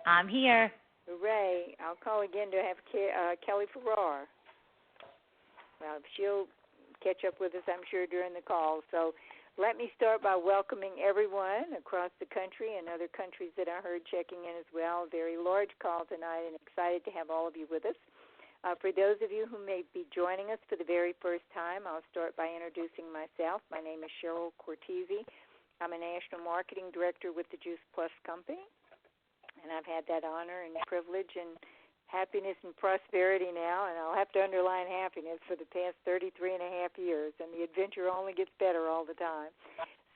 I'm here. Hooray. I'll call again to have Kellie Farrar. Well, she'll catch up with us, I'm sure, during the call. So let me start by welcoming everyone across the country and other countries that I heard checking in as well. A very large call tonight, and excited to have all of you with us. For those of you who may be joining us for the very first time, I'll start by introducing myself. My name is Cortese. I'm a National Marketing Director with the Juice Plus Company, and I've had that honor and privilege and happiness and prosperity now, and I'll have to underline happiness, for the past 33 and a half years, and the adventure only gets better all the time.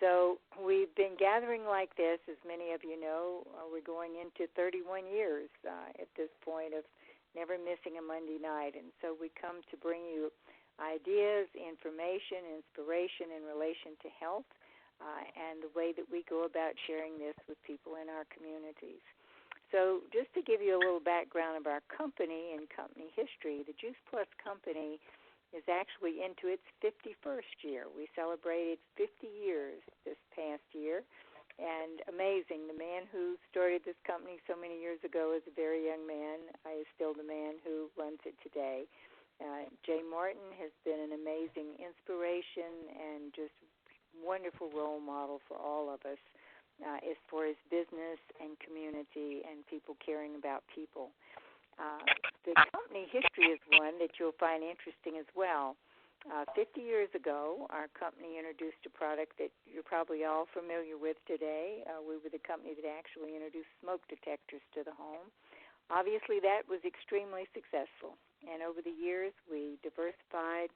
So we've been gathering like this, as many of you know. We're going into 31 years at this point of never missing a Monday night. And so we come to bring you ideas, information, inspiration in relation to health and the way that we go about sharing this with people in our communities. So just to give you a little background of our company and company history, the Juice Plus Company is actually into its 51st year. We celebrated 50 years this past year. And amazing, the man who started this company so many years ago is a very young man. Is still the man who runs it today. Jay Martin has been an amazing inspiration and just wonderful role model for all of us as far as business and community and people caring about people. The company history is one that you'll find interesting as well. 50 years ago, our company introduced a product that you're probably all familiar with today. We were the company that actually introduced smoke detectors to the home. Obviously, that was extremely successful. And over the years, we diversified,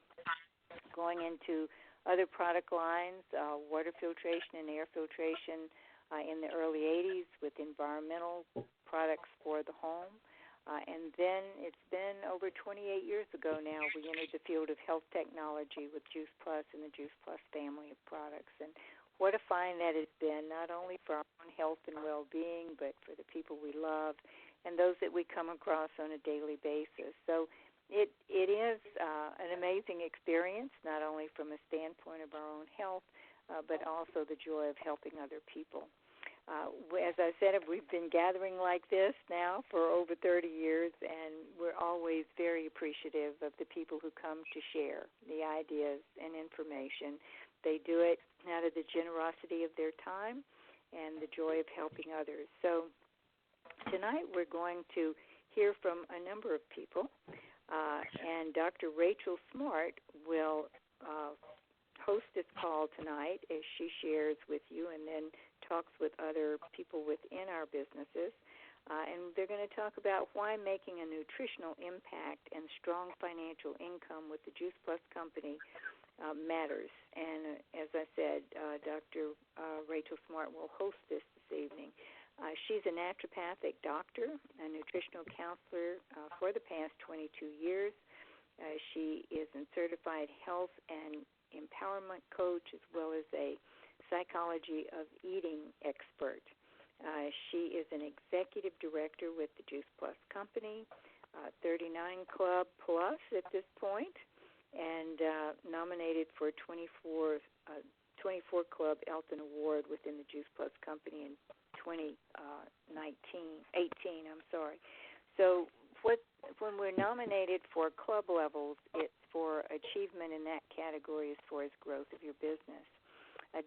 going into other product lines, water filtration and air filtration in the early 80s with environmental products for the home. And then it's been over 28 years ago now, we entered the field of health technology with Juice Plus and the Juice Plus family of products. And what a find that has been, not only for our own health and well-being, but for the people we love and those that we come across on a daily basis. So it is an amazing experience, not only from a standpoint of our own health, but also the joy of helping other people. As I said, we've been gathering like this now for over 30 years, and we're always very appreciative of the people who come to share the ideas and information. They do it out of the generosity of their time and the joy of helping others. So tonight we're going to hear from a number of people, and Dr. Rachel Smartt will host this call tonight as she shares with you and then talks with other people within our businesses. And they're going to talk about why making a nutritional impact and strong financial income with the Juice Plus Company matters. And as I said, Dr. Rachel Smartt will host this evening. She's a naturopathic doctor, a nutritional counselor for the past 22 years. She is a certified health and empowerment coach, as well as a psychology of eating expert. She is an executive director with the Juice Plus Company, 39 Club Plus at this point, and nominated for 24 Club Elton Award within the Juice Plus Company in 2018. So when we're nominated for club levels, it's for achievement in that category as far as growth of your business.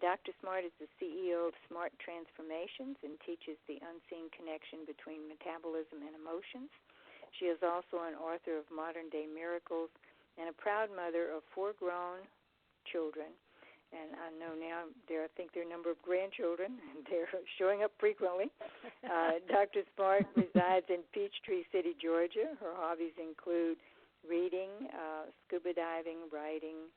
Dr. Smartt is the CEO of Smartt Transformations and teaches the unseen connection between metabolism and emotions. She is also an author of Modern Day Miracles and a proud mother of 4 grown children. And I know now I think their number of grandchildren, and they're showing up frequently. Dr. Smartt resides in Peachtree City, Georgia. Her hobbies include reading, scuba diving, writing,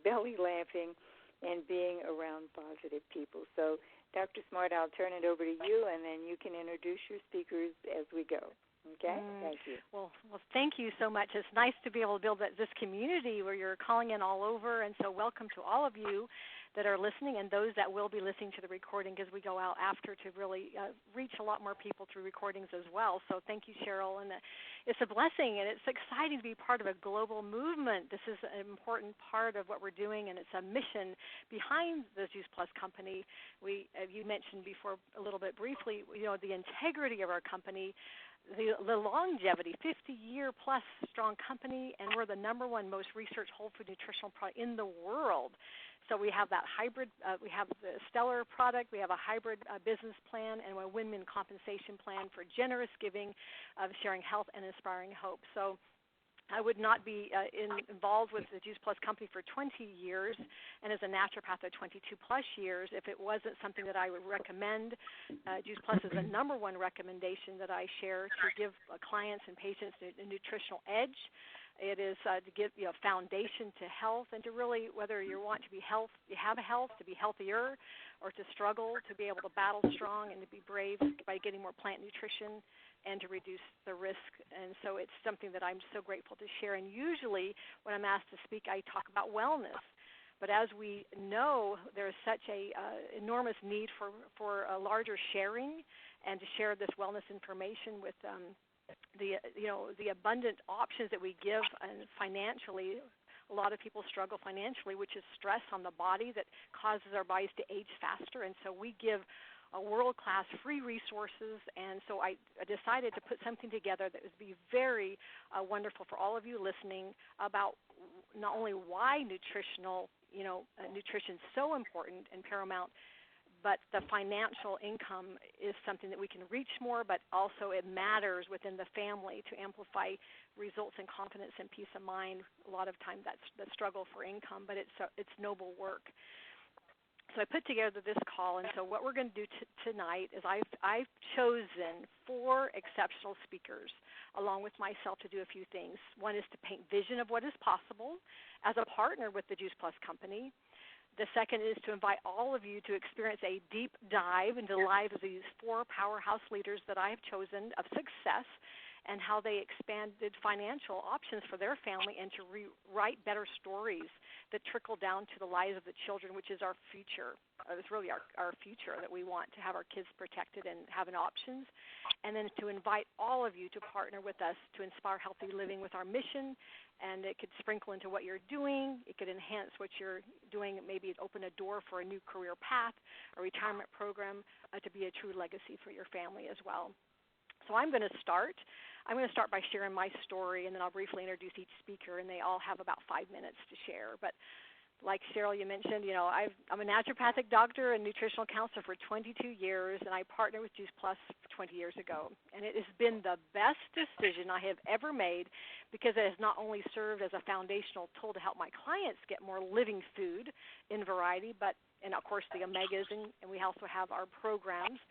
belly laughing, and being around positive people. So, Dr. Smartt, I'll turn it over to you, and then you can introduce your speakers as we go. Okay? Thank you. Well, thank you so much. It's nice to be able to build this community where you're calling in all over, and so welcome to all of you that are listening and those that will be listening to the recording, because we go out after to really reach a lot more people through recordings as well. So thank you, Cheryl. And it's a blessing, and it's exciting to be part of a global movement. This is an important part of what we're doing, and it's a mission behind the Juice Plus company. You mentioned before a little bit briefly, the integrity of our company, the longevity, 50-year-plus strong company, and we're the number one most researched whole food nutritional product in the world. So we have that hybrid, we have the stellar product, we have a hybrid business plan, and a win-win compensation plan for generous giving of sharing health and inspiring hope. So I would not be involved with the Juice Plus company for 20 years and as a naturopath of 22-plus years if it wasn't something that I would recommend. Juice Plus is the number one recommendation that I share to give clients and patients a nutritional edge. It is to give foundation to health and to really, whether you want to be you have a health, to be healthier, or to struggle, to be able to battle strong and to be brave by getting more plant nutrition and to reduce the risk. And so it's something that I'm so grateful to share. And usually when I'm asked to speak, I talk about wellness. But as we know, there's such a enormous need for a larger sharing and to share this wellness information with the abundant options that we give. And financially, a lot of people struggle financially, which is stress on the body that causes our bodies to age faster. And so we give world-class free resources, and so I decided to put something together that would be very wonderful for all of you listening about not only why nutrition is so important and paramount, but the financial income is something that we can reach more, but also it matters within the family to amplify results and confidence and peace of mind. A lot of time that's the struggle for income, but it's noble work. So I put together this call, and so what we're going to do tonight is I've chosen 4 exceptional speakers along with myself to do a few things. One is to paint vision of what is possible as a partner with the Juice Plus company. The second is to invite all of you to experience a deep dive into the lives of these 4 powerhouse leaders that I have chosen of success and how they expanded financial options for their family and to write better stories that trickle down to the lives of the children, which is our future. It's really our future that we want to have our kids protected and having options. And then to invite all of you to partner with us to inspire healthy living with our mission. And it could sprinkle into what you're doing. It could enhance what you're doing. Maybe it open a door for a new career path, a retirement program, to be a true legacy for your family as well. So I'm going to start. I'm going to start by sharing my story, and then I'll briefly introduce each speaker, and they all have about 5 minutes to share. But like Cheryl, you mentioned, I'm a naturopathic doctor and nutritional counselor for 22 years, and I partnered with Juice Plus 20 years ago. And it has been the best decision I have ever made because it has not only served as a foundational tool to help my clients get more living food in variety, and of course the omegas, and we also have our programs.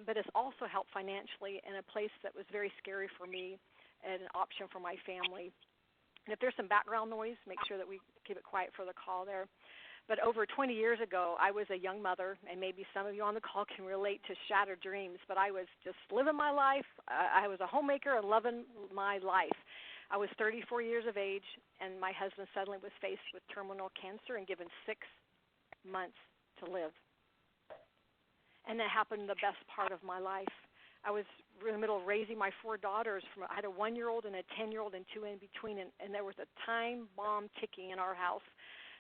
But it's also helped financially in a place that was very scary for me and an option for my family. And if there's some background noise, make sure that we keep it quiet for the call there. But over 20 years ago, I was a young mother, and maybe some of you on the call can relate to shattered dreams, but I was just living my life. I was a homemaker and loving my life. I was 34 years of age, and my husband suddenly was faced with terminal cancer and given 6 months to live. And that happened the best part of my life. I was in the middle of raising my 4 daughters. I had a 1-year-old and a 10-year-old and 2 in between, and there was a time bomb ticking in our house.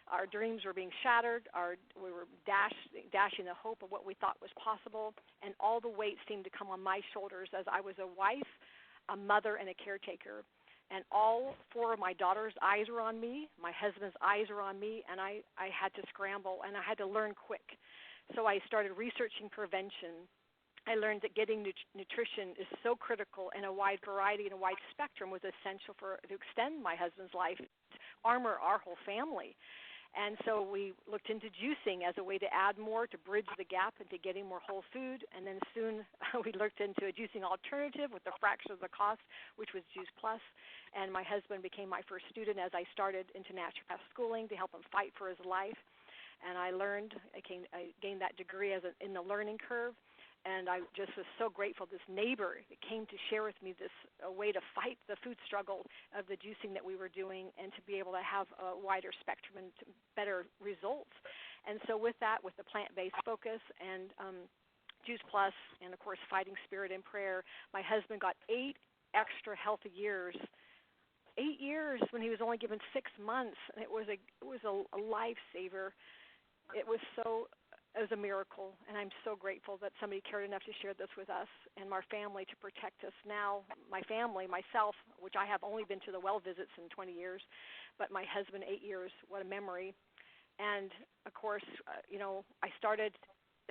Our dreams were being shattered. We were dashing the hope of what we thought was possible, and all the weight seemed to come on my shoulders as I was a wife, a mother, and a caretaker. And all 4 of my daughters' eyes were on me. My husband's eyes were on me, and I had to scramble, and I had to learn quick. So I started researching prevention. I learned that getting nutrition is so critical, and a wide variety and a wide spectrum was essential to extend my husband's life, to armor our whole family. And so we looked into juicing as a way to add more, to bridge the gap into getting more whole food. And then soon we looked into a juicing alternative with a fraction of the cost, which was Juice Plus. And my husband became my first student as I started into naturopath schooling to help him fight for his life. And I gained that degree in the learning curve, and I just was so grateful. This neighbor came to share with me this way to fight the food struggle of the juicing that we were doing and to be able to have a wider spectrum and better results. And so with that, with the plant-based focus and Juice Plus, and of course Fighting Spirit and Prayer, my husband got 8 extra healthy years. 8 years when he was only given 6 months, and it was a lifesaver. It was a miracle, and I'm so grateful that somebody cared enough to share this with us and our family to protect us. Now, my family, myself, which I have only been to the well visits in 20 years, but my husband 8 years, what a memory. And of course, I started.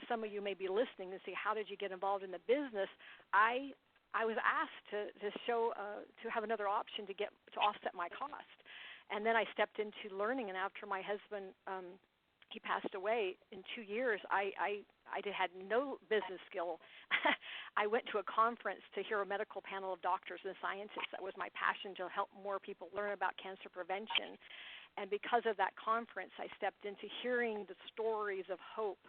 Some of you may be listening and say, how did you get involved in the business? I was asked to have another option to offset my cost, and then I stepped into learning. And after my husband he passed away in 2 years, I had no business skill. I went to a conference to hear a medical panel of doctors and scientists. That was my passion, to help more people learn about cancer prevention. And because of that conference, I stepped into hearing the stories of hope.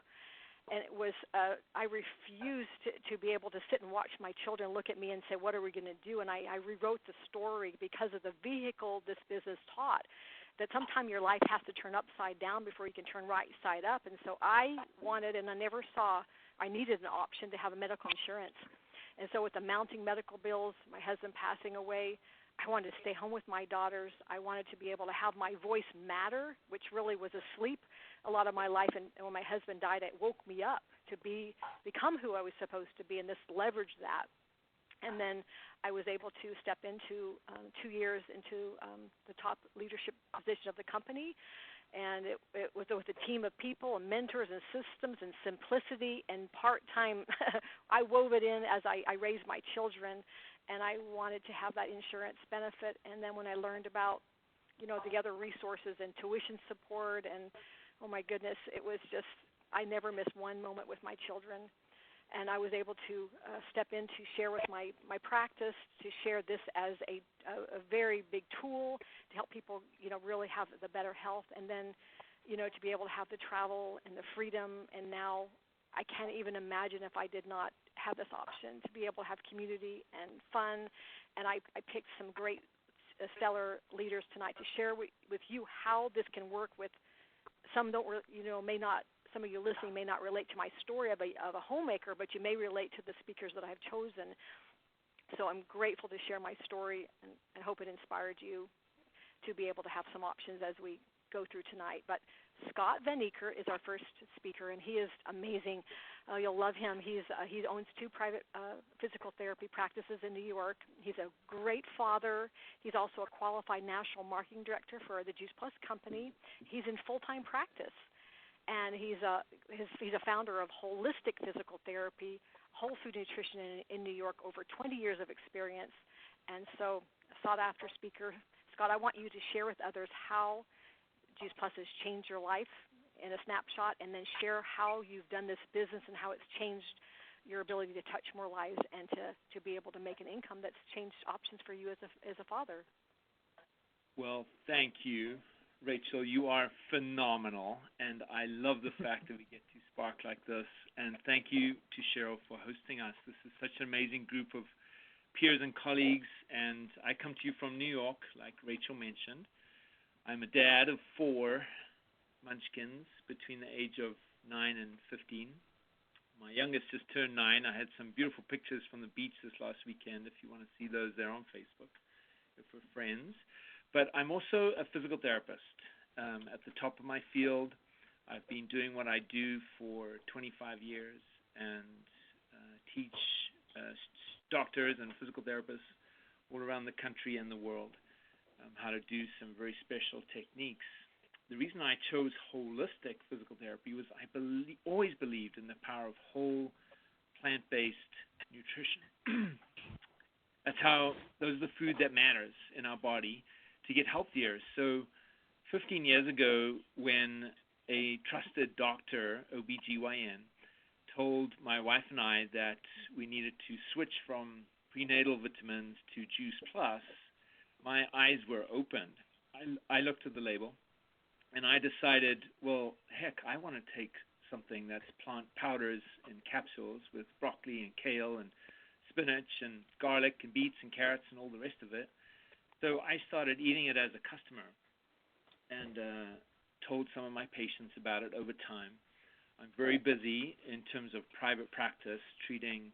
And it was, I refused to be able to sit and watch my children look at me and say, what are we going to do? And I rewrote the story because of the vehicle this business taught, that sometime your life has to turn upside down before you can turn right side up. And so I wanted, and I never saw, I needed an option to have a medical insurance. And so with the mounting medical bills, my husband passing away, I wanted to stay home with my daughters. I wanted to be able to have my voice matter, which really was asleep a lot of my life. And when my husband died, it woke me up to become who I was supposed to be, and this leveraged that. And then I was able to step into 2 years into the top leadership position of the company. And it was with a team of people and mentors and systems and simplicity and part-time. I wove it in as I raised my children, and I wanted to have that insurance benefit. And then when I learned about, the other resources and tuition support, and oh my goodness, it was just, I never missed one moment with my children. And I was able to step in to share with my practice, to share this as a very big tool to help people, really have the better health. And then, to be able to have the travel and the freedom. And now I can't even imagine if I did not have this option to be able to have community and fun. And I picked some great stellar leaders tonight to share with you how this can work with some some of you listening may not relate to my story of a homemaker, but you may relate to the speakers that I have chosen. So I'm grateful to share my story, and hope it inspired you to be able to have some options as we go through tonight. But Scott Vaneker is our first speaker, and he is amazing. You'll love him. He owns 2 private physical therapy practices in New York. He's a great father. He's also a qualified national marketing director for the Juice Plus company. He's in full-time practice. And he's a founder of Holistic Physical Therapy, Whole Food Nutrition in New York, over 20 years of experience, and so a sought-after speaker. Scott, I want you to share with others how Juice Plus has changed your life in a snapshot, and then share how you've done this business and how it's changed your ability to touch more lives and to be able to make an income that's changed options for you as a father. Well, thank you, Rachel. You are phenomenal, and I love the fact that we get to spark like this. And thank you to Cheryl for hosting us. This is such an amazing group of peers and colleagues, and I come to you from New York, like Rachel mentioned. I'm a dad of 4 munchkins between the age of 9 and 15. My youngest just turned 9. I had some beautiful pictures from the beach this last weekend. If you want to see those, they're on Facebook if we're friends. But I'm also a physical therapist at the top of my field. I've been doing what I do for 25 years and teach doctors and physical therapists all around the country and the world how to do some very special techniques. The reason I chose holistic physical therapy was I always believed in the power of whole plant-based nutrition. That's how those are the food that matters in our body to get healthier. So 15 years ago, when a trusted doctor, OBGYN, told my wife and I that we needed to switch from prenatal vitamins to Juice Plus, my eyes were opened. I looked at the label, and I decided, well, heck, I want to take something that's plant powders and capsules with broccoli and kale and spinach and garlic and beets and carrots and all the rest of it. So I started eating it as a customer and told some of my patients about it over time. I'm very busy in terms of private practice, treating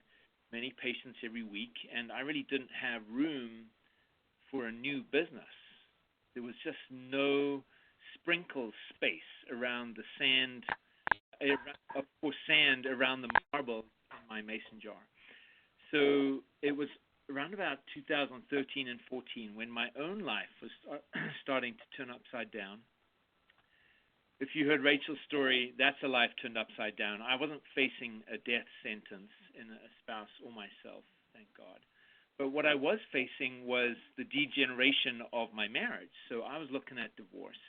many patients every week, and I really didn't have room for a new business. There was just no sprinkle space around the sand, for sand around the marble in my mason jar. So it was around about 2013 and 14 when my own life was starting to turn upside down. If you heard Rachel's story, that's a life turned upside down. I wasn't facing a death sentence in a spouse or myself, thank God. But what I was facing was the degeneration of my marriage. So I was looking at divorce.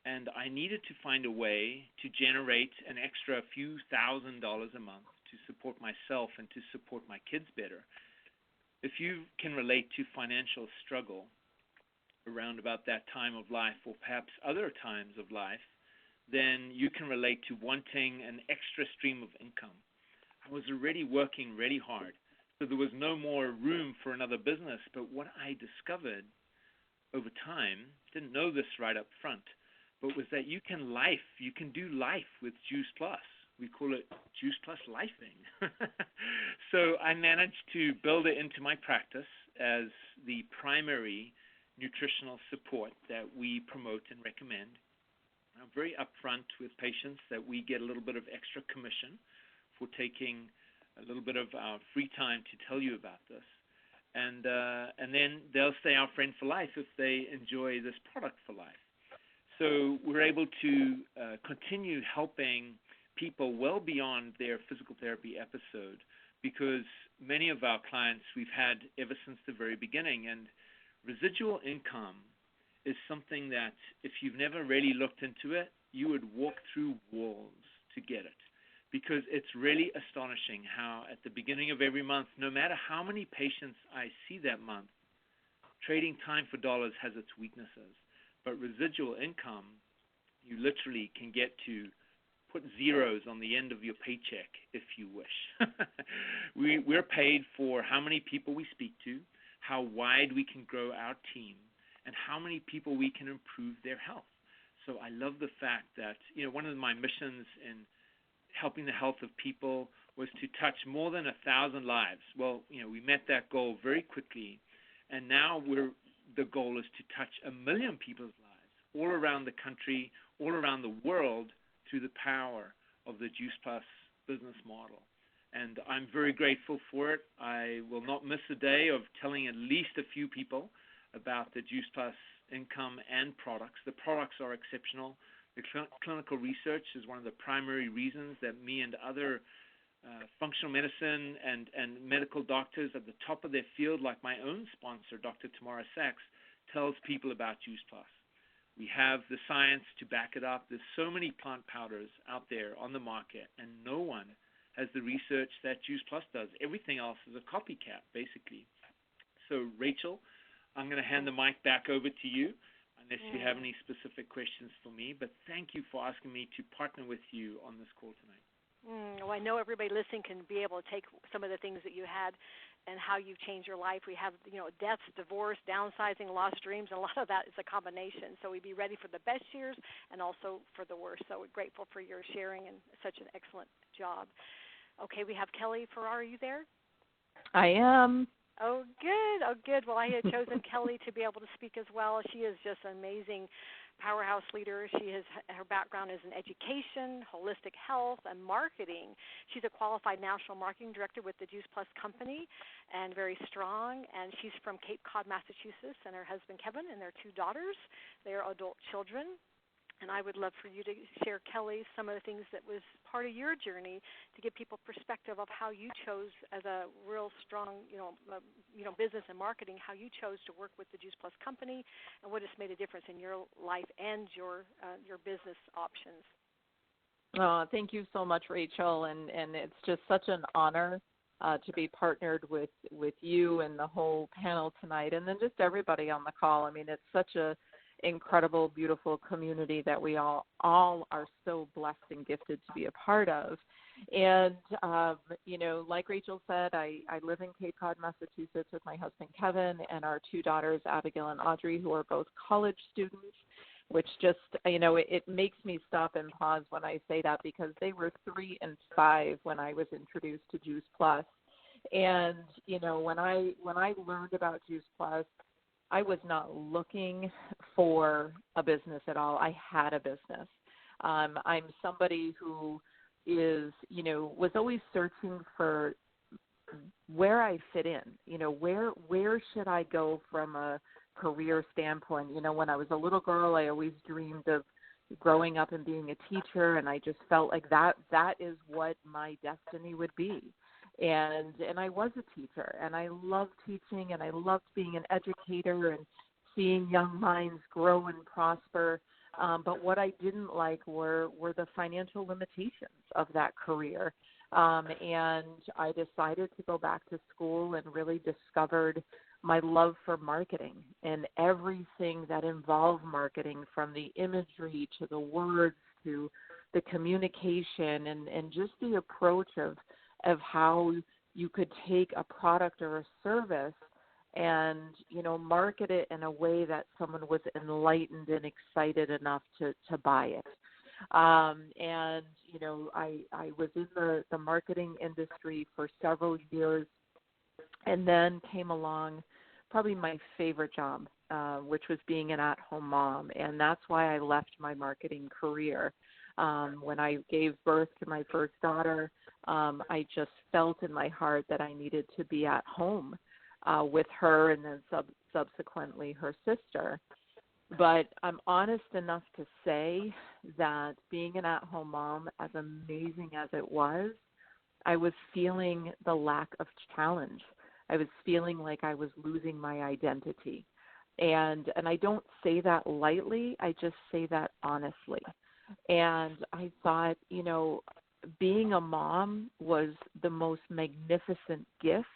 And I needed to find a way to generate an extra few $1,000s a month to support myself and to support my kids better. If you can relate to financial struggle around about that time of life or perhaps other times of life, then you can relate to wanting an extra stream of income. I was already working really hard, so there was no more room for another business. But what I discovered over time, didn't know this right up front, but was that you can do life with Juice Plus. We call it Juice Plus Lifing. So I managed to build it into my practice as the primary nutritional support that we promote and recommend. I'm very upfront with patients that we get a little bit of extra commission for taking a little bit of our free time to tell you about this. And then they'll stay our friend for life if they enjoy this product for life. So we're able to continue helping people well beyond their physical therapy episode, because many of our clients we've had ever since the very beginning. And residual income is something that if you've never really looked into it, you would walk through walls to get it, because it's really astonishing how at the beginning of every month, no matter how many patients I see that month, trading time for dollars has its weaknesses. But residual income, you literally can get to put zeros on the end of your paycheck if you wish. We're paid for how many people we speak to, how wide we can grow our team, and how many people we can improve their health. So I love the fact that, one of my missions in helping the health of people was to touch more than 1,000 lives. Well, we met that goal very quickly, and now the goal is to touch 1 million people's lives all around the country, all around the world, through the power of the Juice Plus business model. And I'm very grateful for it. I will not miss a day of telling at least a few people about the Juice Plus income and products. The products are exceptional. The clinical research is one of the primary reasons that me and other functional medicine and medical doctors at the top of their field, like my own sponsor, Dr. Tamara Sachs, tells people about Juice Plus. We have the science to back it up. There's so many plant powders out there on the market, and no one has the research that Juice Plus does. Everything else is a copycat, basically. So, Rachel, I'm going to hand the mic back over to you, unless you have any specific questions for me. But thank you for asking me to partner with you on this call tonight. Well, I know everybody listening can be able to take some of the things that you had and how you've changed your life. We have, deaths, divorce, downsizing, lost dreams, and a lot of that is a combination. So we'd be ready for the best years and also for the worst. So we're grateful for your sharing and such an excellent job. Okay, we have Kellie Farrar. Are you there? I am. Oh, good. Oh, good. Well, I had chosen Kellie to be able to speak as well. She is just an amazing powerhouse leader. Her background is in education, holistic health, and marketing. She's a qualified national marketing director with the Juice Plus company, and very strong. And she's from Cod Massachusetts, and her husband Kevin and their 2 daughters. They are adult children. And I would love for you to share, Kellie, some of the things that was part of your journey to give people perspective of how you chose, as a real strong, business and marketing, how you chose to work with the Juice Plus company, and what has made a difference in your life and your business options. Thank you so much, Rachel, and it's just such an honor to be partnered with you and the whole panel tonight, and then just everybody on the call. I mean, it's such a incredible, beautiful community that we all are so blessed and gifted to be a part of. And, like Rachel said, I live in Cape Cod, Massachusetts with my husband, Kevin, and our 2 daughters, Abigail and Audrey, who are both college students. which just, it makes me stop and pause when I say that, because they were 3 and 5 when I was introduced to Juice Plus. And, when I learned about Juice Plus, I was not looking for a business at all. I had a business. I'm somebody who is, was always searching for where I fit in, where should I go from a career standpoint. When I was a little girl, I always dreamed of growing up and being a teacher, and I just felt like that is what my destiny would be. And I was a teacher, and I loved teaching, and I loved being an educator and seeing young minds grow and prosper. But what I didn't like were the financial limitations of that career. And I decided to go back to school and really discovered my love for marketing and everything that involved marketing, from the imagery to the words to the communication, and just the approach of how you could take a product or a service and, market it in a way that someone was enlightened and excited enough to buy it. And, I was in the marketing industry for several years, and then came along probably my favorite job, which was being an at-home mom. And that's why I left my marketing career. When I gave birth to my first daughter, I just felt in my heart that I needed to be at home with her, and then subsequently her sister. But I'm honest enough to say that being an at-home mom, as amazing as it was, I was feeling the lack of challenge. I was feeling like I was losing my identity. And I don't say that lightly. I just say that honestly. And I thought, being a mom was the most magnificent gift,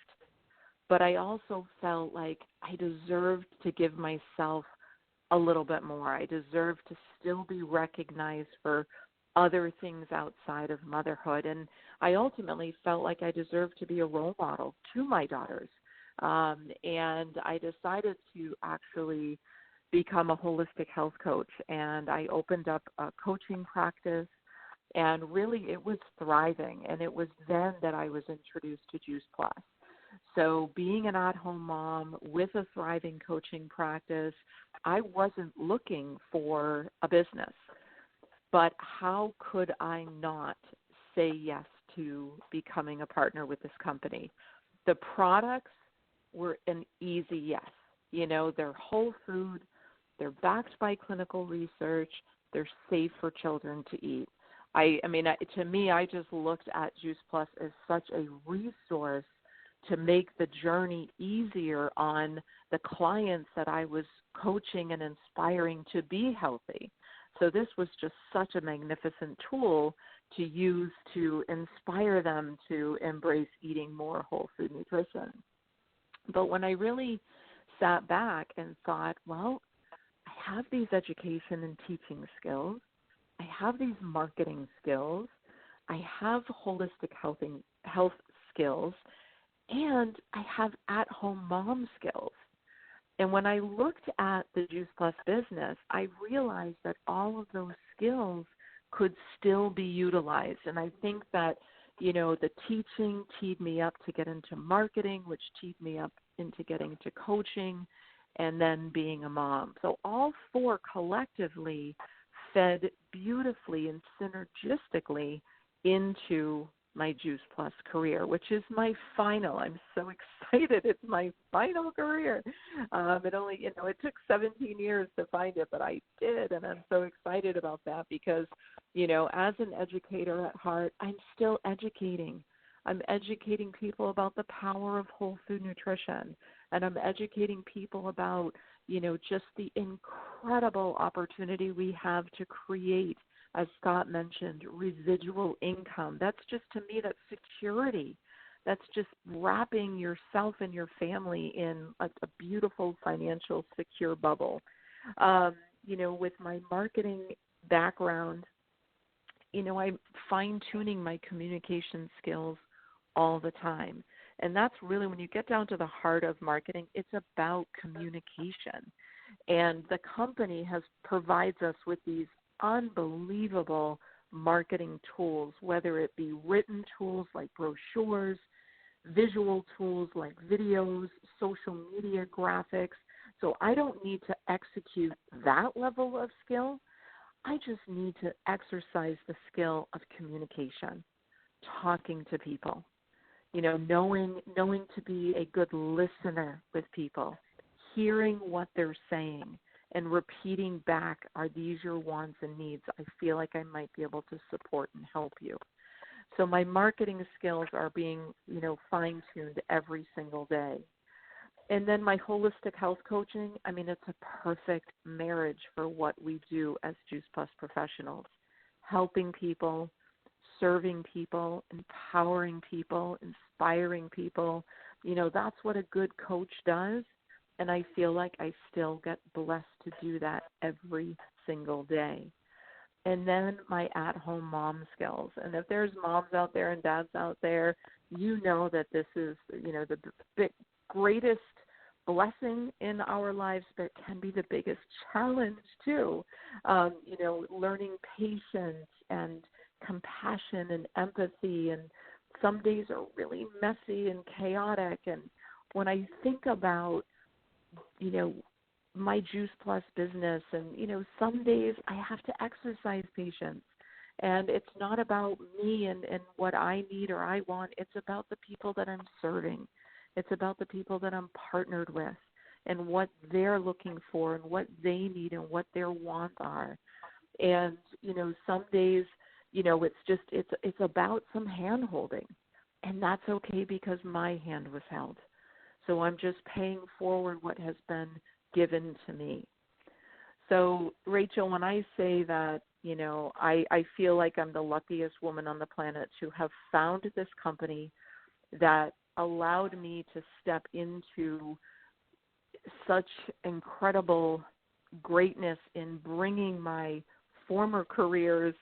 but I also felt like I deserved to give myself a little bit more. I deserved to still be recognized for other things outside of motherhood. And I ultimately felt like I deserved to be a role model to my daughters. And I decided to actually become a holistic health coach. And I opened up a coaching practice, and really it was thriving. And it was then that I was introduced to Juice Plus. So being an at-home mom with a thriving coaching practice, I wasn't looking for a business. But how could I not say yes to becoming a partner with this company? The products were an easy yes. They're whole food, they're backed by clinical research, they're safe for children to eat. To me, I just looked at Juice Plus as such a resource to make the journey easier on the clients that I was coaching and inspiring to be healthy. So this was just such a magnificent tool to use to inspire them to embrace eating more whole food nutrition. But when I really sat back and thought, well, I have these education and teaching skills, I have these marketing skills, I have holistic health skills, and I have at-home mom skills. And when I looked at the Juice Plus business, I realized that all of those skills could still be utilized. And I think that, the teaching teed me up to get into marketing, which teed me up into getting to coaching, and then being a mom. So all four collectively fed beautifully and synergistically into my Juice Plus career, which is my final. I'm so excited. It's my final career. It only, it took 17 years to find it, but I did. And I'm so excited about that because, as an educator at heart, I'm still educating. I'm educating people about the power of whole food nutrition. And I'm educating people about, just the incredible opportunity we have to create, as Scott mentioned, residual income. That's just, to me, that's security. That's just wrapping yourself and your family in a beautiful financial secure bubble. With my marketing background, I'm fine-tuning my communication skills all the time. And that's really, when you get down to the heart of marketing, it's about communication. And the company provides us with these unbelievable marketing tools, whether it be written tools like brochures, visual tools like videos, social media graphics. So I don't need to execute that level of skill. I just need to exercise the skill of communication, talking to people, knowing to be a good listener with people, hearing what they're saying, and repeating back, are these your wants and needs? I feel like I might be able to support and help you. So my marketing skills are being, fine-tuned every single day. And then my holistic health coaching, it's a perfect marriage for what we do as Juice Plus professionals, helping people, serving people, empowering people, inspiring people. That's what a good coach does. And I feel like I still get blessed to do that every single day. And then my at-home mom skills. And if there's moms out there and dads out there, that this is, the greatest blessing in our lives, but it can be the biggest challenge too. Learning patience and compassion and empathy. And some days are really messy and chaotic. And when I think about my Juice Plus business, and some days I have to exercise patience, and it's not about me and what I need or I want. It's about the people that I'm serving. It's about the people that I'm partnered with and what they're looking for and what they need and what their wants are. And some days it's about some hand holding, and that's okay because my hand was held. So I'm just paying forward what has been given to me. So, Rachel, when I say that, I feel like I'm the luckiest woman on the planet to have found this company that allowed me to step into such incredible greatness in bringing my former careers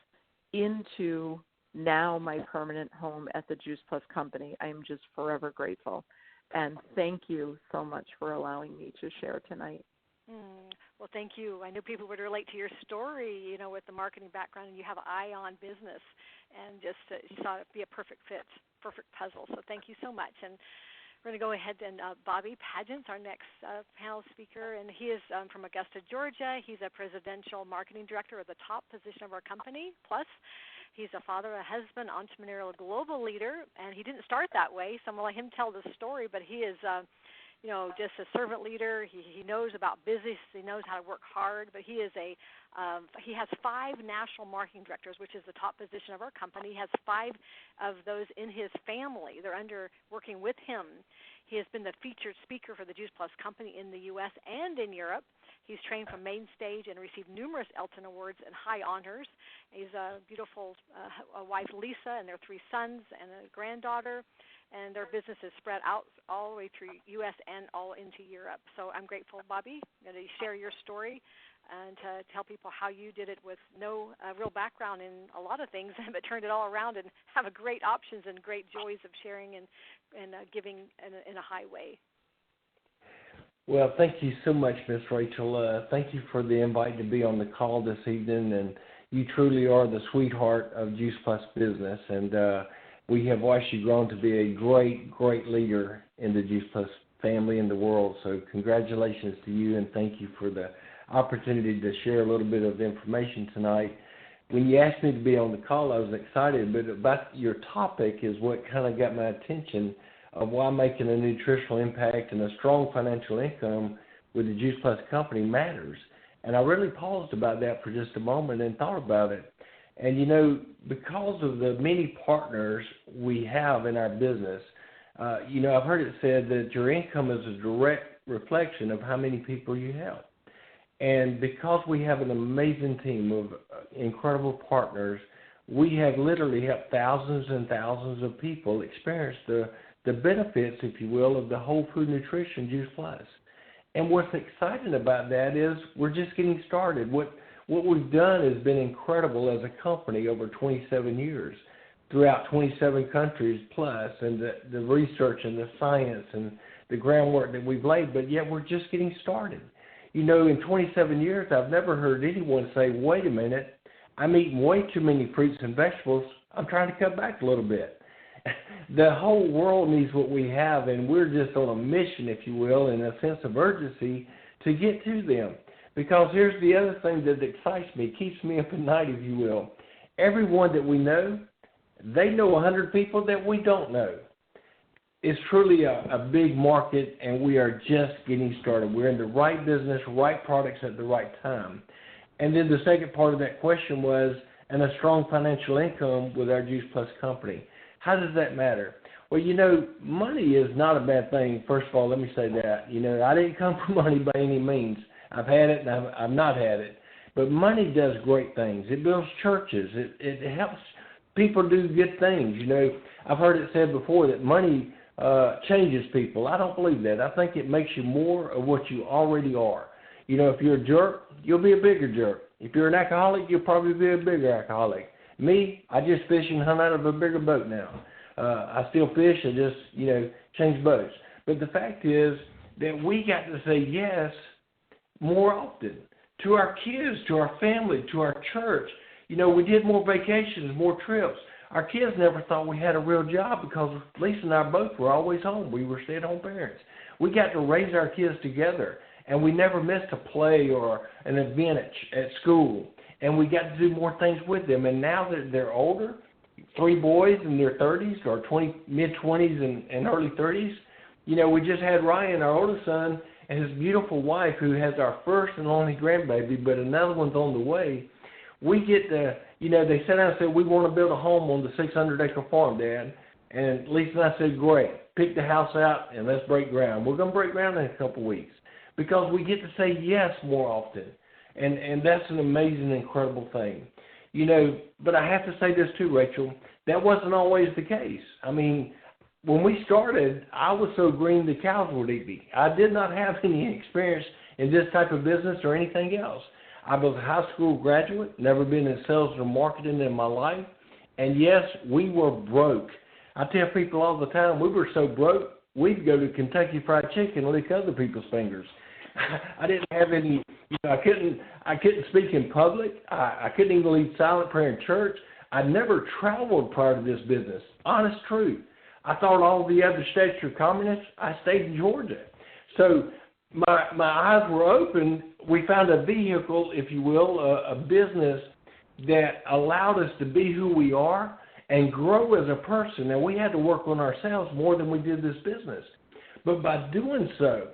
into now my permanent home at the Juice Plus company. I am just forever grateful. And thank you so much for allowing me to share tonight. Well, thank you. I know people would relate to your story, with the marketing background, and you have an eye on business, and just you thought it'd be a perfect fit, perfect puzzle. So thank you so much. And we're going to go ahead and Bobby Pageant's our next panel speaker, and he is from Augusta, Georgia. He's a presidential marketing director of the top position of our company, Plus. He's a father, a husband, entrepreneurial global leader, and he didn't start that way, so I'm going to let him tell the story, but he is just a servant leader. He knows about business. He knows how to work hard, but he is he has 5 national marketing directors, which is the top position of our company. He has 5 of those in his family. They're working with him. He has been the featured speaker for the Juice Plus company in the U.S. and in Europe. He's trained from main stage and received numerous Elton Awards and high honors. He's a beautiful wife, Lisa, and their 3 sons and a granddaughter. And their business is spread out all the way through U.S. and all into Europe. So I'm grateful, Bobby, that you share your story and to tell people how you did it with no real background in a lot of things, but turned it all around and have a great options and great joys of sharing and giving in a high way. Well, thank you so much, Miss Rachel. Thank you for the invite to be on the call this evening, and you truly are the sweetheart of Juice Plus business, and we have watched you grow to be a great, great leader in the Juice Plus family in the world. So congratulations to you, and thank you for the opportunity to share a little bit of information tonight. When you asked me to be on the call, I was excited, but about your topic is what kind of got my attention of why making a nutritional impact and a strong financial income with the Juice Plus company matters. And I really paused about that for just a moment and thought about it. And, because of the many partners we have in our business, I've heard it said that your income is a direct reflection of how many people you help. And because we have an amazing team of incredible partners, we have literally helped thousands and thousands of people experience the benefits, if you will, of the whole food nutrition Juice Plus. And what's exciting about that is we're just getting started. What we've done has been incredible as a company over 27 years, throughout 27 countries plus, and the research and the science and the groundwork that we've laid, but yet we're just getting started. In 27 years, I've never heard anyone say, wait a minute, I'm eating way too many fruits and vegetables. I'm trying to cut back a little bit. The whole world needs what we have, and we're just on a mission, if you will, and a sense of urgency to get to them. Because here's the other thing that excites me, keeps me up at night, if you will. Everyone that we know, they know 100 people that we don't know. It's truly a big market, and we are just getting started. We're in the right business, right products at the right time. And then the second part of that question was, and a strong financial income with our Juice Plus company. How does that matter? Well, money is not a bad thing. First of all, let me say that. I didn't come from money by any means. I've had it and I've not had it. But money does great things. It builds churches. It helps people do good things. I've heard it said before that money changes people. I don't believe that. I think it makes you more of what you already are. If you're a jerk, you'll be a bigger jerk. If you're an alcoholic, you'll probably be a bigger alcoholic. Me, I just fish and hunt out of a bigger boat now. I still fish. I just, change boats. But the fact is that we got to say yes more often to our kids, to our family, to our church. We did more vacations, more trips. Our kids never thought we had a real job because Lisa and I both were always home. We were stay-at-home parents. We got to raise our kids together, and we never missed a play or an event at school. And we got to do more things with them. And now that they're older, 3 boys in their 30s or mid-20s and early 30s, we just had Ryan, our oldest son, and his beautiful wife, who has our first and only grandbaby, but another one's on the way. We get to, they sat down and said, we want to build a home on the 600-acre farm, Dad. And Lisa and I said, great, pick the house out and let's break ground. We're going to break ground in a couple of weeks because we get to say yes more often. And that's an amazing, incredible thing. But I have to say this too, Rachel, that wasn't always the case. I mean, when we started, I was so green the cows would eat me. I did not have any experience in this type of business or anything else. I was a high school graduate, never been in sales or marketing in my life. And yes, we were broke. I tell people all the time, we were so broke, we'd go to Kentucky Fried Chicken and lick other people's fingers. I didn't have any, I couldn't speak in public. I couldn't even lead silent prayer in church. I never traveled prior to this business. Honest truth. I thought all the other states were communists. I stayed in Georgia. So my eyes were open. We found a vehicle, if you will, a business that allowed us to be who we are and grow as a person. And we had to work on ourselves more than we did this business. But by doing so,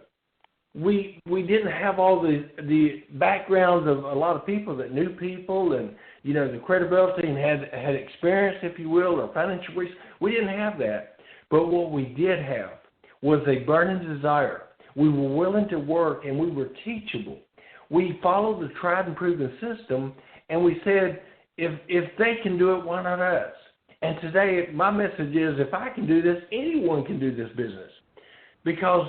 we didn't have all the backgrounds of a lot of people that knew people and, the credibility and had experience, if you will, or financial resources. We didn't have that. But what we did have was a burning desire. We were willing to work, and we were teachable. We followed the tried and proven system, and we said, if they can do it, why not us? And today, my message is, if I can do this, anyone can do this business. Because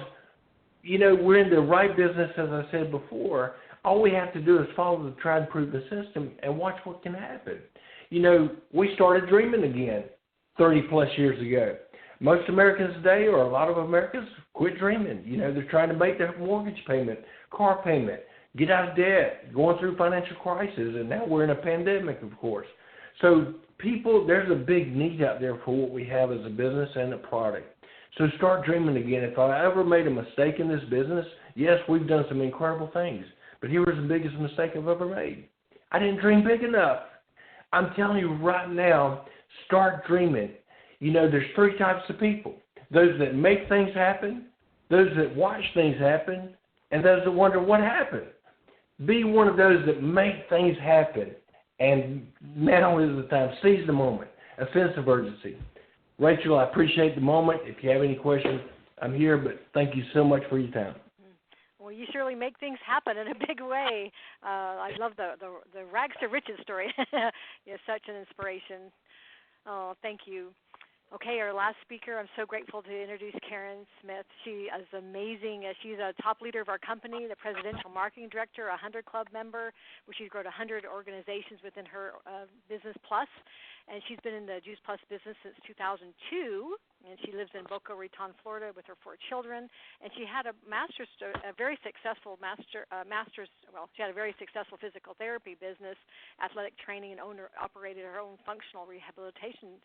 we're in the right business, as I said before. All we have to do is follow the tried and proven system and watch what can happen. We started dreaming again 30-plus years ago. Most Americans today, or a lot of Americans, quit dreaming. They're trying to make their mortgage payment, car payment, get out of debt, going through financial crisis, and now we're in a pandemic, of course. So people, there's a big need out there for what we have as a business and a product. So start dreaming again. If I ever made a mistake in this business, yes, we've done some incredible things. But here was the biggest mistake I've ever made. I didn't dream big enough. I'm telling you right now, start dreaming. There's 3 types of people. Those that make things happen, those that watch things happen, and those that wonder what happened. Be one of those that make things happen. And now is the time. Seize the moment. A sense of urgency. Rachel, I appreciate the moment. If you have any questions, I'm here, but thank you so much for your time. Well, you surely make things happen in a big way. I love the rags to riches story. You're such an inspiration. Oh, thank you. Okay, our last speaker, I'm so grateful to introduce Karen Smith. She is amazing. She's a top leader of our company, the presidential marketing director, a 100 Club member, where she's grown 100 organizations within her Business Plus. And she's been in the Juice Plus business since 2002, and she lives in Boca Raton, Florida, with her 4 children. And she had a very successful she had a very successful physical therapy business, athletic training, and operated her own functional rehabilitation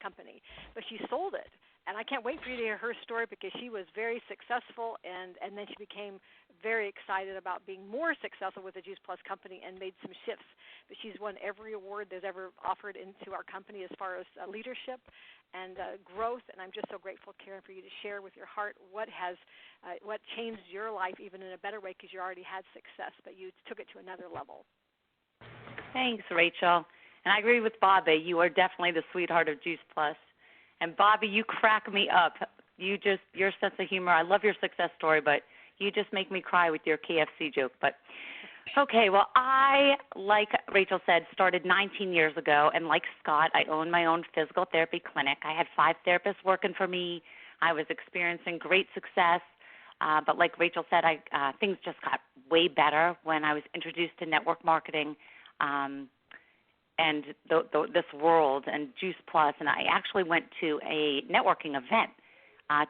company. But she sold it. And I can't wait for you to hear her story, because she was very successful, and then she became very excited about being more successful with the Juice Plus company and made some shifts. But she's won every award that's ever offered into our company as far as leadership and growth. And I'm just so grateful, Karen, for you to share with your heart what changed your life even in a better way, because you already had success, but you took it to another level. Thanks, Rachel. And I agree with Bobby. You are definitely the sweetheart of Juice Plus. And Bobby, you crack me up. Your sense of humor. I love your success story, but you just make me cry with your KFC joke. But okay, well, I, like Rachel said, started 19 years ago, and like Scott, I own my own physical therapy clinic. I had 5 therapists working for me. I was experiencing great success, but like Rachel said, things just got way better when I was introduced to network marketing. And this world and Juice Plus, and I actually went to a networking event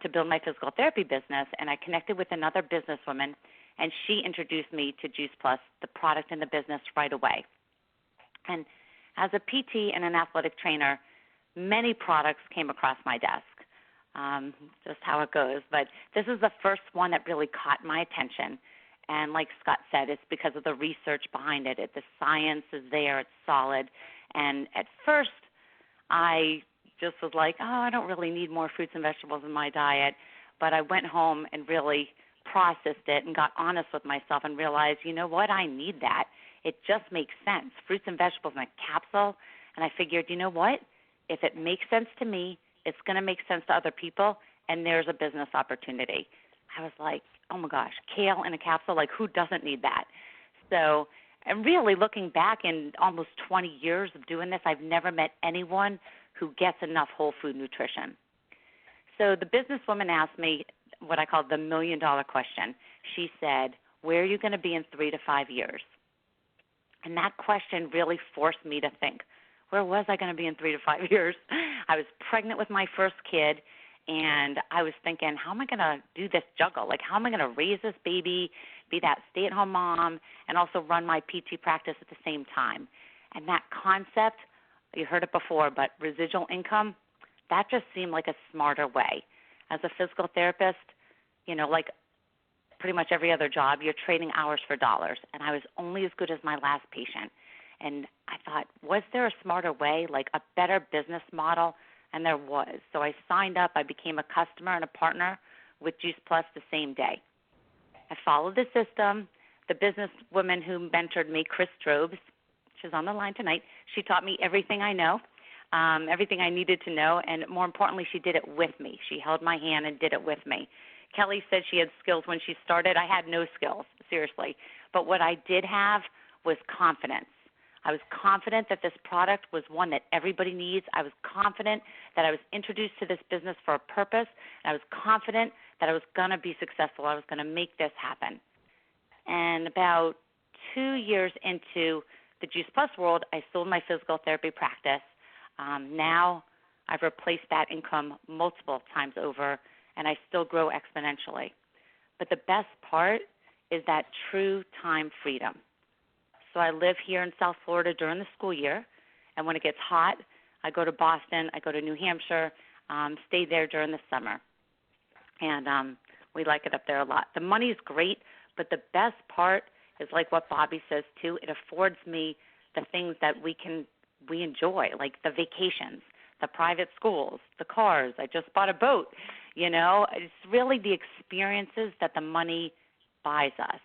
to build my physical therapy business, and I connected with another businesswoman, and she introduced me to Juice Plus, the product and the business, right away. And as a PT and an athletic trainer, many products came across my desk, just how it goes. But this is the first one that really caught my attention. And like Scott said, it's because of the research behind it. The science is there. It's solid. And at first, I just was like, I don't really need more fruits and vegetables in my diet. But I went home and really processed it and got honest with myself and realized, you know what, I need that. It just makes sense. Fruits and vegetables in a capsule. And I figured, you know what, if it makes sense to me, it's going to make sense to other people, and there's a business opportunity. I was like, oh my gosh, kale in a capsule, like who doesn't need that? So, and really looking back in almost 20 years of doing this, I've never met anyone who gets enough whole food nutrition. So the businesswoman asked me what I call the $1 million question. She said, where are you going to be in 3 to 5 years? And that question really forced me to think, where was I going to be in 3 to 5 years? I was pregnant with my first kid, and I was thinking, how am I going to do this juggle? Like, how am I going to raise this baby, be that stay-at-home mom, and also run my PT practice at the same time? And that concept, you heard it before, but residual income, that just seemed like a smarter way. As a physical therapist, you know, like pretty much every other job, you're trading hours for dollars, and I was only as good as my last patient. And I thought, was there a smarter way, like a better business model? And there was. So I signed up. I became a customer and a partner with Juice Plus the same day. I followed the system. The businesswoman who mentored me, Chris Strobes, she's on the line tonight, she taught me everything I know, everything I needed to know, and more importantly, she did it with me. She held my hand and did it with me. Kellie said she had skills when she started. I had no skills, seriously. But what I did have was confidence. I was confident that this product was one that everybody needs. I was confident that I was introduced to this business for a purpose. And I was confident that I was going to be successful. I was going to make this happen. And about 2 years into the Juice Plus world, I sold my physical therapy practice. Now I've replaced that income multiple times over, and I still grow exponentially. But the best part is that true time freedom. So I live here in South Florida during the school year, and when it gets hot, I go to Boston, I go to New Hampshire, stay there during the summer. And we like it up there a lot. The money is great, but the best part is like what Bobby says too, it affords me the things that we enjoy, like the vacations, the private schools, the cars. I just bought a boat, you know. It's really the experiences that the money buys us.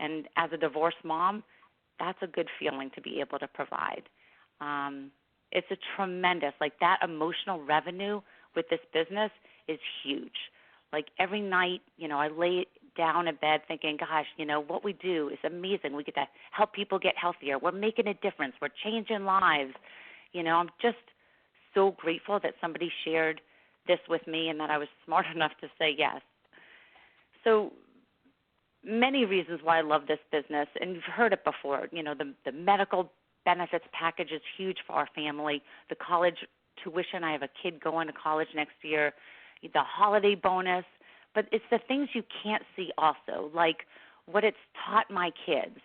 And as a divorced mom, that's a good feeling to be able to provide. It's a tremendous, like that emotional revenue with this business is huge. Like every night, you know, I lay down in bed thinking, gosh, you know, what we do is amazing. We get to help people get healthier. We're making a difference. We're changing lives. You know, I'm just so grateful that somebody shared this with me and that I was smart enough to say yes. So many reasons why I love this business, and you've heard it before. You know, the medical benefits package is huge for our family. The college tuition. I have a kid going to college next year, the holiday bonus. But it's the things you can't see also, like what it's taught my kids,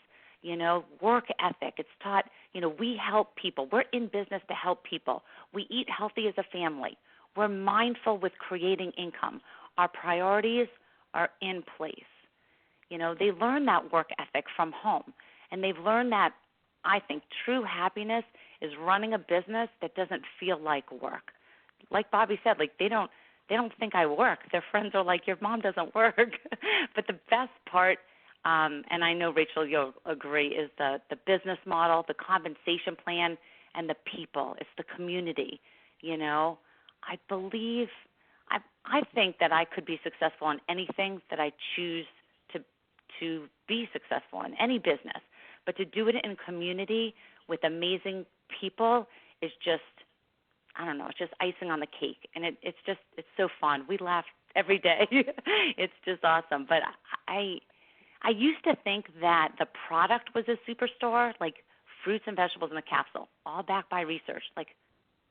work ethic. It's taught, we help people. We're in business to help people. We eat healthy as a family. We're mindful with creating income. Our priorities are in place. They learn that work ethic from home, and they've learned that, I think, true happiness is running a business that doesn't feel like work. Like Bobby said, like they don't think I work. Their friends are like, your mom doesn't work. But the best part, and I know, Rachel, you'll agree, is the business model, the compensation plan, and the people. It's the community. I believe, I think that I could be successful in anything that I choose to be successful in, any business. But to do it in community with amazing people is just, I don't know, it's just icing on the cake. And it's so fun. We laugh every day. It's just awesome. But I used to think that the product was a superstar, like fruits and vegetables in a capsule, all backed by research. Like,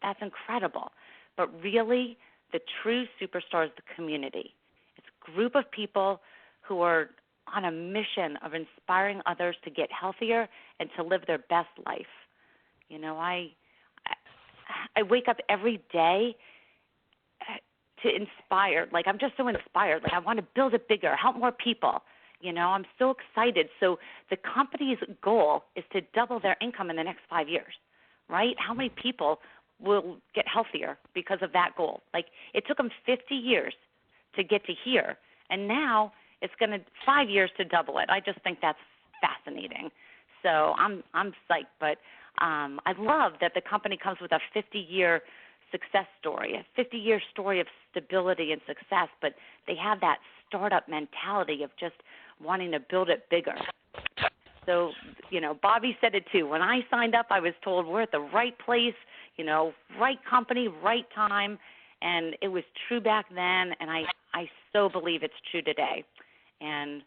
that's incredible. But really, the true superstar is the community. It's a group of people who are on a mission of inspiring others to get healthier and to live their best life. I wake up every day to inspire. Like, I'm just so inspired. Like, I want to build it bigger, help more people. I'm so excited. So the company's goal is to double their income in the next 5 years, right? How many people will get healthier because of that goal? Like, it took them 50 years to get to here, and now it's going to 5 years to double it. I just think that's fascinating. So I'm psyched. But I love that the company comes with a 50-year success story, a 50-year story of stability and success, but they have that startup mentality of just wanting to build it bigger. So, Bobby said it too. When I signed up, I was told we're at the right place, right company, right time, and it was true back then, and I so believe it's true today. And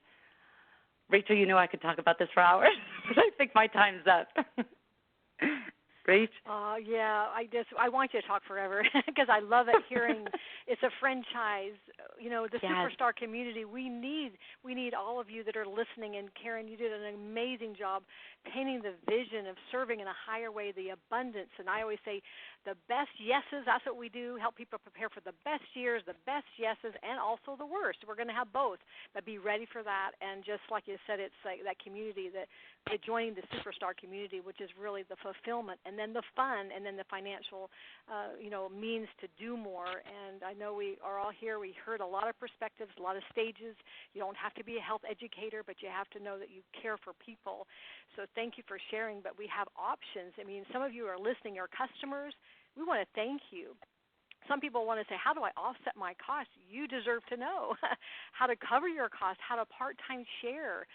Rachel, I could talk about this for hours, but I think my time's up. Rach? Yeah, I want you to talk forever because I love it hearing it's a franchise. The superstar community. We need all of you that are listening. And Karen, you did an amazing job painting the vision of serving in a higher way, the abundance. And I always say the best yeses, that's what we do, help people prepare for the best years, the best yeses, and also the worst. We're going to have both, but be ready for that. And just like you said, it's like that community, that joining the superstar community, which is really the fulfillment, and then the fun, and then the financial, means to do more. And I know we are all here. We heard a lot of perspectives, a lot of stages. You don't have to be a health educator, but you have to know that you care for people. So thank you for sharing. But we have options. I mean, some of you are listening, are customers. We want to thank you. Some people want to say, how do I offset my costs? You deserve to know how to cover your costs, how to part-time share,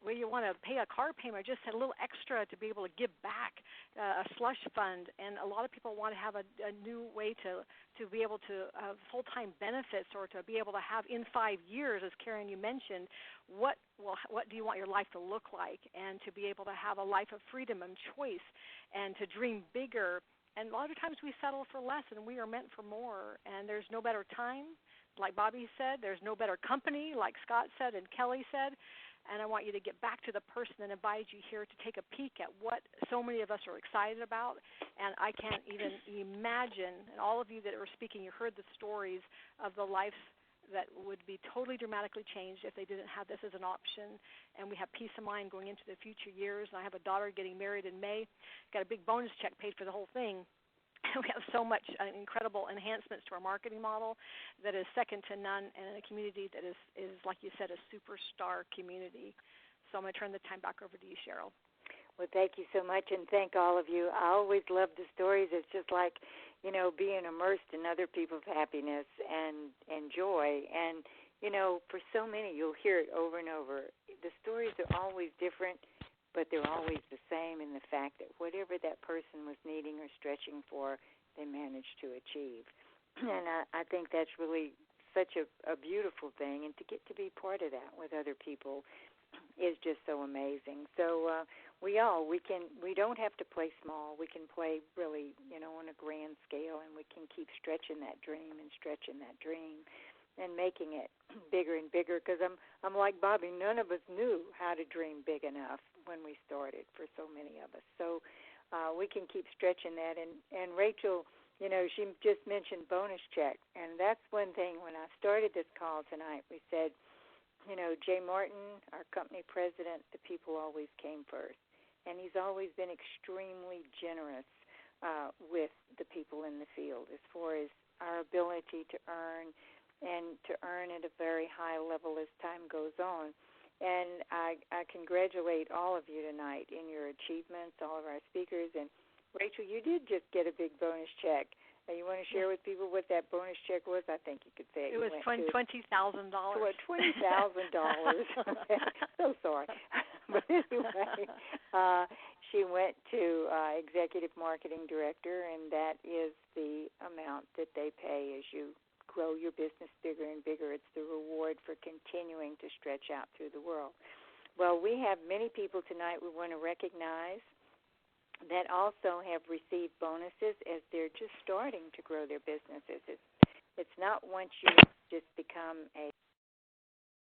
where you want to pay a car payment, just a little extra to be able to give back, a slush fund. And a lot of people want to have a new way to be able to have full-time benefits, or to be able to have in 5 years, as Karen, you mentioned, what do you want your life to look like, and to be able to have a life of freedom and choice, and to dream bigger. And a lot of times we settle for less, and we are meant for more. And there's no better time, like Bobby said. There's no better company, like Scott said and Kellie said. And I want you to get back to the person that invited you here to take a peek at what so many of us are excited about. And I can't even imagine, and all of you that were speaking, you heard the stories of the lives that would be totally dramatically changed if they didn't have this as an option. And we have peace of mind going into the future years. And I have a daughter getting married in May. Got a big bonus check paid for the whole thing. We have so much incredible enhancements to our marketing model that is second to none, and in a community that is, like you said, a superstar community. So I'm going to turn the time back over to you, Cheryl. Well, thank you so much, and thank all of you. I always love the stories. It's just like, being immersed in other people's happiness and joy. And, for so many, you'll hear it over and over. The stories are always different, but they're always the same in the fact that whatever that person was needing or stretching for, they managed to achieve. And I think that's really such a beautiful thing, and to get to be part of that with other people is just so amazing. So we don't have to play small. We can play really, on a grand scale, and we can keep stretching that dream and making it bigger and bigger, because I'm like Bobby, none of us knew how to dream big enough when we started, for so many of us. So we can keep stretching that. And Rachel, she just mentioned bonus check, and that's one thing. When I started this call tonight, we said, Jay Martin, our company president, the people always came first, and he's always been extremely generous with the people in the field as far as our ability to earn, and to earn at a very high level as time goes on. And I congratulate all of you tonight in your achievements, all of our speakers. And Rachel, you did just get a big bonus check. You want to share with people what that bonus check was? I think you could say it. It was $20,000. $20,000. So sorry. But anyway, she went to executive marketing director, and that is the amount that they pay as you grow your business bigger and bigger. It's the reward for continuing to stretch out through the world. Well, we have many people tonight we want to recognize that also have received bonuses as they're just starting to grow their businesses. It's not once you just become a